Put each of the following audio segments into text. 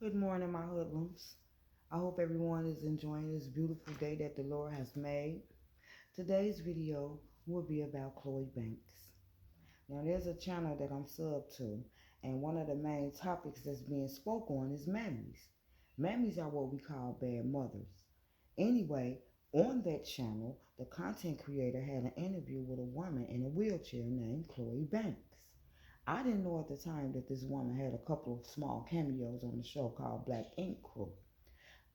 Good morning, my hoodlums. I hope everyone is enjoying this beautiful day that the Lord has made. Today's video will be about Chloe Banks. Now, there's a channel that I'm sub to, and one of the main topics that's being spoke on is mammies. Mammies are what we call bad mothers. Anyway, on that channel, the content creator had an interview with a woman in a wheelchair named Chloe Banks. I didn't know at the time that this woman had a couple of small cameos on the show called Black Ink Crew.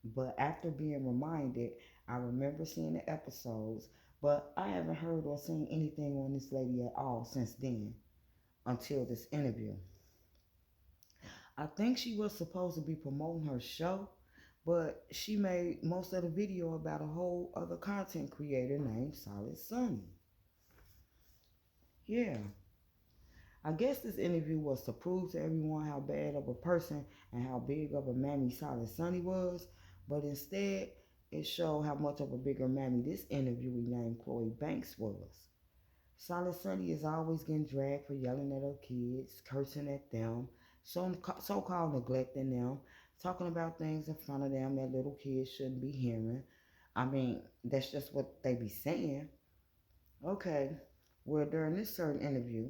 But after being reminded, I remember seeing the episodes, but I haven't heard or seen anything on this lady at all since then until this interview. I think she was supposed to be promoting her show, but she made most of the video about a whole other content creator named Solid Sunny. Yeah, I guess this interview was to prove to everyone how bad of a person and how big of a mammy Solid Sunny was, but instead it showed how much of a bigger mammy this interviewee named Chloe Banks was. Solid Sunny is always getting dragged for yelling at her kids, cursing at them, so-called neglecting them, talking about things in front of them that little kids shouldn't be hearing. I mean, that's just what they be saying. Okay, well, during this certain interview,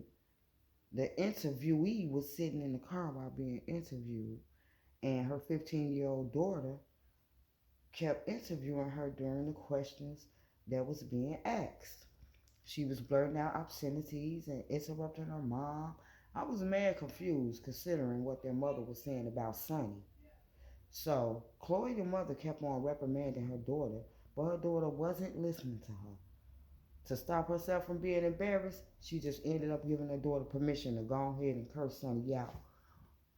the interviewee was sitting in the car while being interviewed, and her 15-year-old daughter kept interviewing her during the questions that was being asked. She was blurting out obscenities and interrupting her mom. I was mad confused considering what their mother was saying about Sonny. So Chloe, the mother, kept on reprimanding her daughter, but her daughter wasn't listening to her. To stop herself from being embarrassed, she just ended up giving her daughter permission to go ahead and curse Sonny out,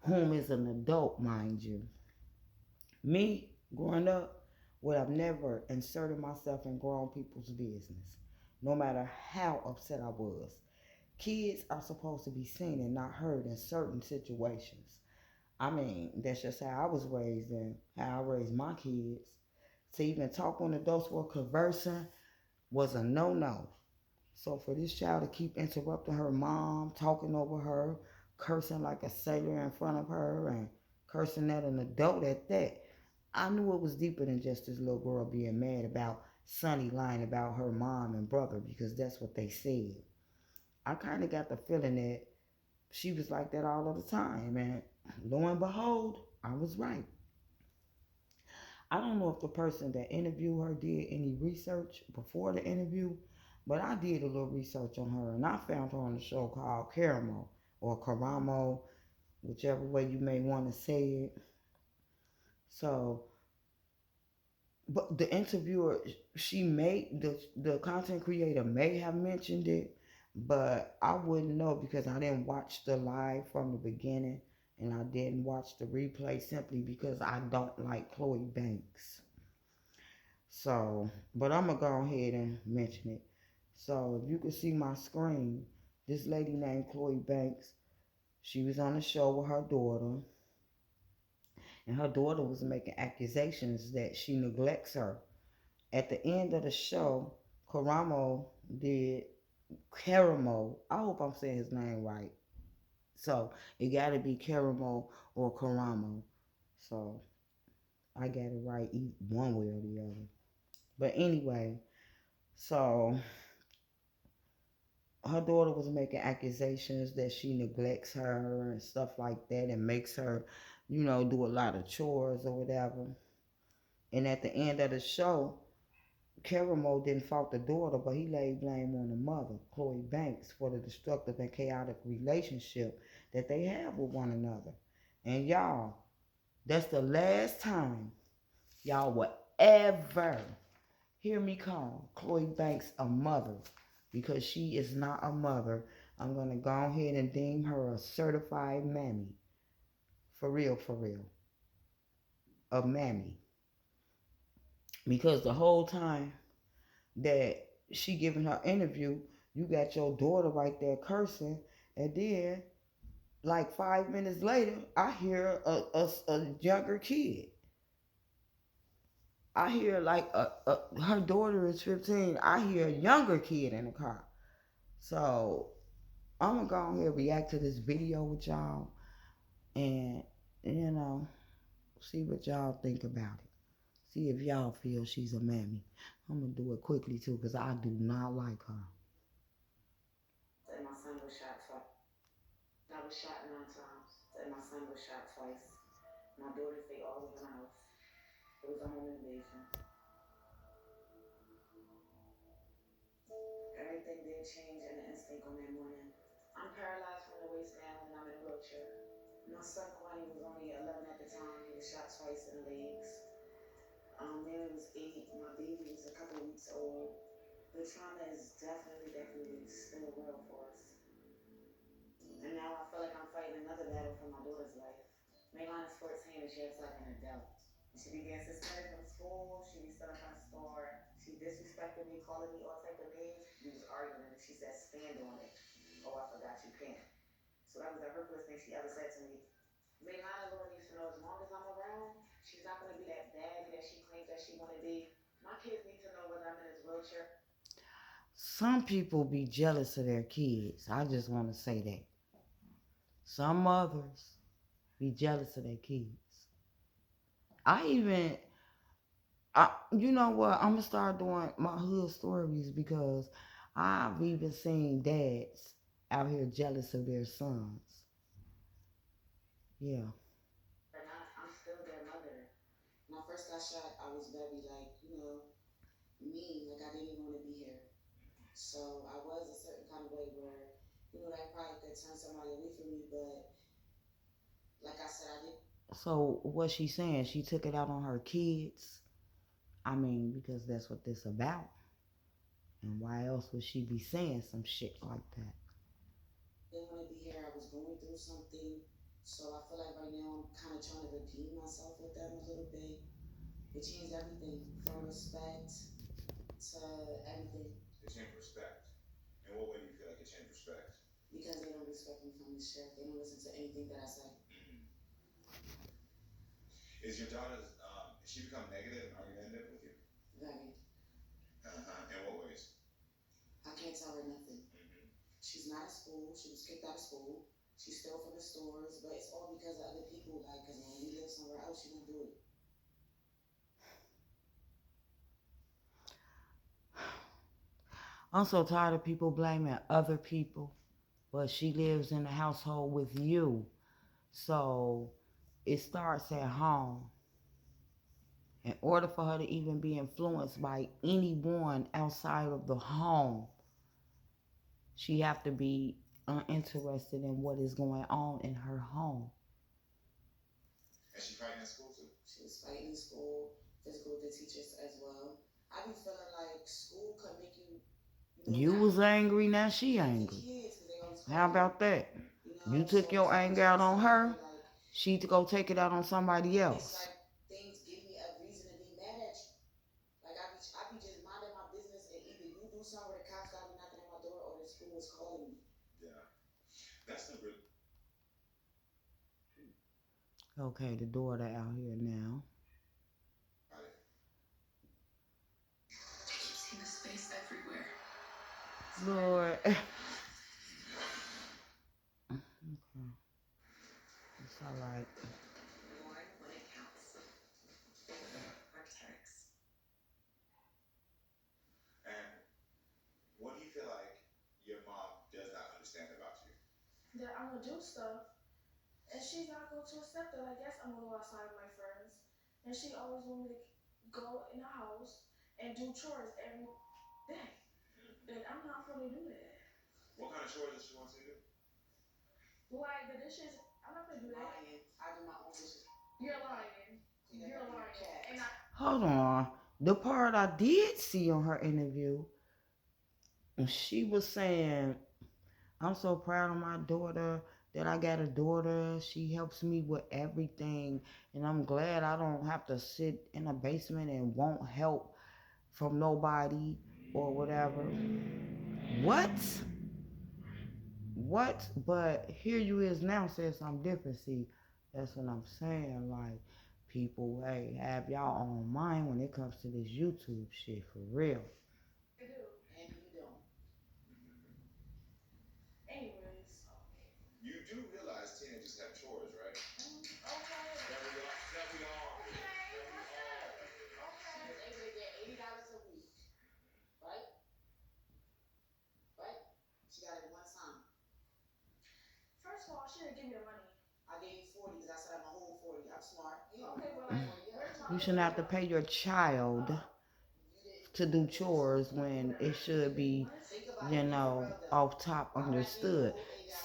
whom is an adult, mind you. Me, growing up, would have never inserted myself in grown people's business, no matter how upset I was. Kids are supposed to be seen and not heard in certain situations. I mean, that's just how I was raised and how I raised my kids. To even talk when adults were conversing was a no-no. So for this child to keep interrupting her mom, talking over her, cursing like a sailor in front of her, and cursing at an adult at that, I knew it was deeper than just this little girl being mad about Sonny lying about her mom and brother because that's what they said. I kind of got the feeling that she was like that all of the time, and lo and behold, I was right. I don't know if the person that interviewed her did any research before the interview, but I did a little research on her and I found her on a show called Caramel or Caramo, whichever way you may want to say it. So, but the interviewer, she made the content creator may have mentioned it, but I wouldn't know because I didn't watch the live from the beginning and I didn't watch the replay simply because I don't like Chloe Banks. So, but I'm gonna go ahead and mention it. So, if you can see my screen, this lady named Chloe Banks, she was on the show with her daughter, and her daughter was making accusations that she neglects her. At the end of the show, Karamo did Karamo. I hope I'm saying his name right. So it got to be Karamo or Karamo. So I got it right one way or the other. But anyway, so her daughter was making accusations that she neglects her and stuff like that and makes her, do a lot of chores or whatever. And at the end of the show, Karamo didn't fault the daughter, but he laid blame on the mother, Chloe Banks, for the destructive and chaotic relationship that they have with one another. And y'all, that's the last time y'all will ever hear me call Chloe Banks a mother because she is not a mother. I'm going to go ahead and deem her a certified mammy. For real, for real. A mammy. Because the whole time that she giving her interview, you got your daughter right there cursing, and then like 5 minutes later, I hear a younger kid. I hear like her daughter is 15. I hear a younger kid in the car. So I'm gonna go ahead and react to this video with y'all, and you know, See what y'all think about it. See if y'all feel she's a mammy. I'm gonna do it quickly too, because I do not like her. And my son was shot twice. I was shot 9 times. And my son was shot twice. My daughters, they all live in the house. It was a home invasion. Everything did change in an instant on that morning. I'm paralyzed from the waist down and I'm in a wheelchair. My son Kwani was only 11 at the time. He was shot twice in the legs. Mary was 8. My baby was a couple weeks old. The trauma is definitely still real for us. And now I feel like I'm fighting another battle for my daughter's life. Maylon is 14 and she acts like an adult. She began suspended from school. She be still in front of the store. She disrespected me, calling me all type of names. We was arguing and she said, stand on it. Oh, I forgot you can't. So that was the hurtfulest thing she ever said to me. Maylon Lord needs to know as long as I'm around, she's not going to be that baddie that she claims that she want to be. My kids need to know whether I'm in this wheelchair. Some people be jealous of their kids. I just want to say that. Some mothers be jealous of their kids. You know what? I'm going to start doing my hood stories because I've even seen dads out here jealous of their sons. Yeah. I'm still their mother. When I first got shot, I was very, mean. I didn't even want to be here. So I was a certain kind of way where, that probably could turn somebody away from you, but like I said, I did. So what she's saying, she took it out on her kids. I mean, because that's what this about. And why else would she be saying some shit like that? Didn't want to be here. I was going through something. So I feel like right now I'm kind of trying to redeem myself with them a little bit. It changed everything from respect to everything. It changed respect. In what way do you feel like it changed respect? Because they don't respect me from the sheriff. They don't listen to anything that I say. Mm-hmm. Is your daughter, has she become negative and argumentative with you? Very. In what ways? I can't tell her nothing. Mm-hmm. She's not at school. She was kicked out of school. She stole from the stores, but it's all because of other people. Because when we live somewhere else, she won't do it. I'm so tired of people blaming other people, but she lives in a household with you. So it starts at home. In order for her to even be influenced by anyone outside of the home, she have to be uninterested in what is going on in her home. And she fighting in school too? She was fighting in school, physical with the teachers as well. I be feeling like school could make you. You was angry, now she angry. How about that? You took your anger out on her, she to go take it out on somebody else. It's like things give me a reason to be mad at you. I be just minding my business and either you do something where the cops gotta be knocking on my door or the school is calling me. Yeah. That's the real. Okay, the daughter out here now. See the space everywhere. Lord. Okay. It's alright. Warn when it counts. Arcteryx. And what do you feel like your mom does not understand about you? That I'm gonna do stuff, and she's not going to accept it. I guess I'm gonna go outside with my friends, and she always want me to go in the house and do chores every day. And I'm not gonna do that. What kind of chores does she want you to do? Like the dishes, I'm not gonna do that. Lying. I do my own dishes. You're lying. You're lying. And hold on. The part I did see on her interview, she was saying, I'm so proud of my daughter that I got a daughter. She helps me with everything. And I'm glad I don't have to sit in a basement and won't help from nobody or whatever. What? But here you is now saying something different. See, that's what I'm saying. Like, people, hey, have y'all own mind when it comes to this YouTube shit, for real. I do, and you don't. Anyways. You do realize teenagers have chores, right? Okay. That we You shouldn't have to pay your child to do chores when it should be, off top understood.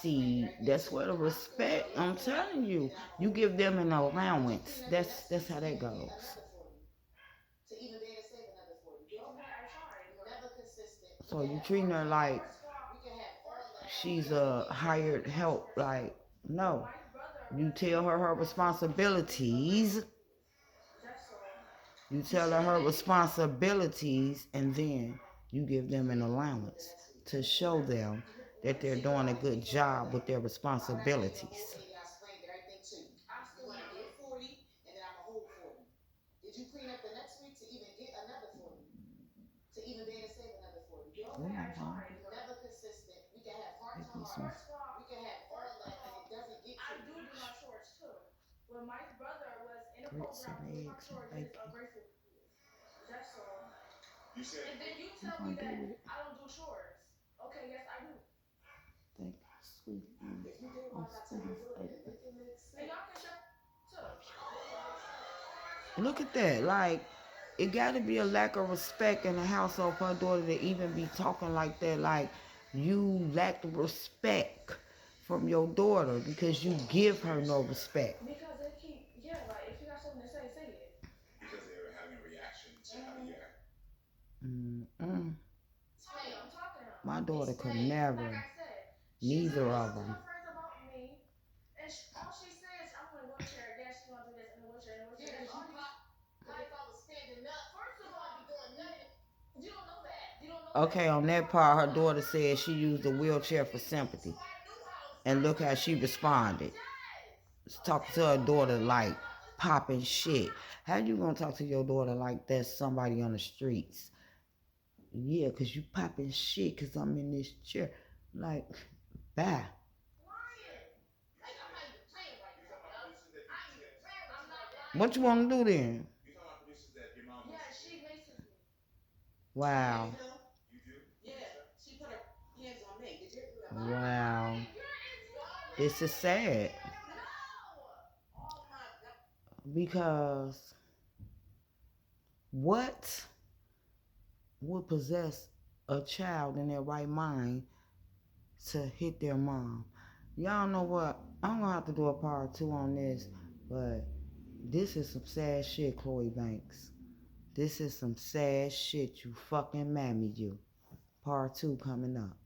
See, that's where the respect, I'm telling you, you give them an allowance. That's how that goes. So you treating her like she's a hired help. Like, no. You tell her responsibilities. You tell her responsibilities, and then you give them an allowance to show them that they're doing a good job with their responsibilities. Grits and eggs and bacon. And then you tell me that I don't do chores. Okay, yes I do. Thank you, sweet. Oh, sweet. And y'all can shut too. Look at that. Like, it got to be a lack of respect in the household for her daughter to even be talking like that. Like, you lack the respect from your daughter because you give her no respect. Because they keep, like, if you got something to say, say it. Because they were having a reaction to how you act. My daughter could never. Like I said, neither of them. And all she says, I'm in a wheelchair, then she's gonna do this in a wheelchair, in a wheelchair. Yeah, because like I was standing up. First of all, be doing nothing. You don't know that. You don't know. Okay, on that part, her daughter said she used a wheelchair for sympathy. And look how she responded. Talking to her daughter like popping shit. How you gonna talk to your daughter like that's somebody on the streets? Yeah, because you popping shit because I'm in this chair. Like, bye. What you want to do then? Yeah, she maces me. Wow. You do? Yeah, she put her hands on me. Did you? Wow. This is sad. Because what would possess a child in their right mind to hit their mom? Y'all know what? I'm going to have to do a part 2 on this, but this is some sad shit, Chloe Banks. This is some sad shit, you fucking mammy, you. Part 2 coming up.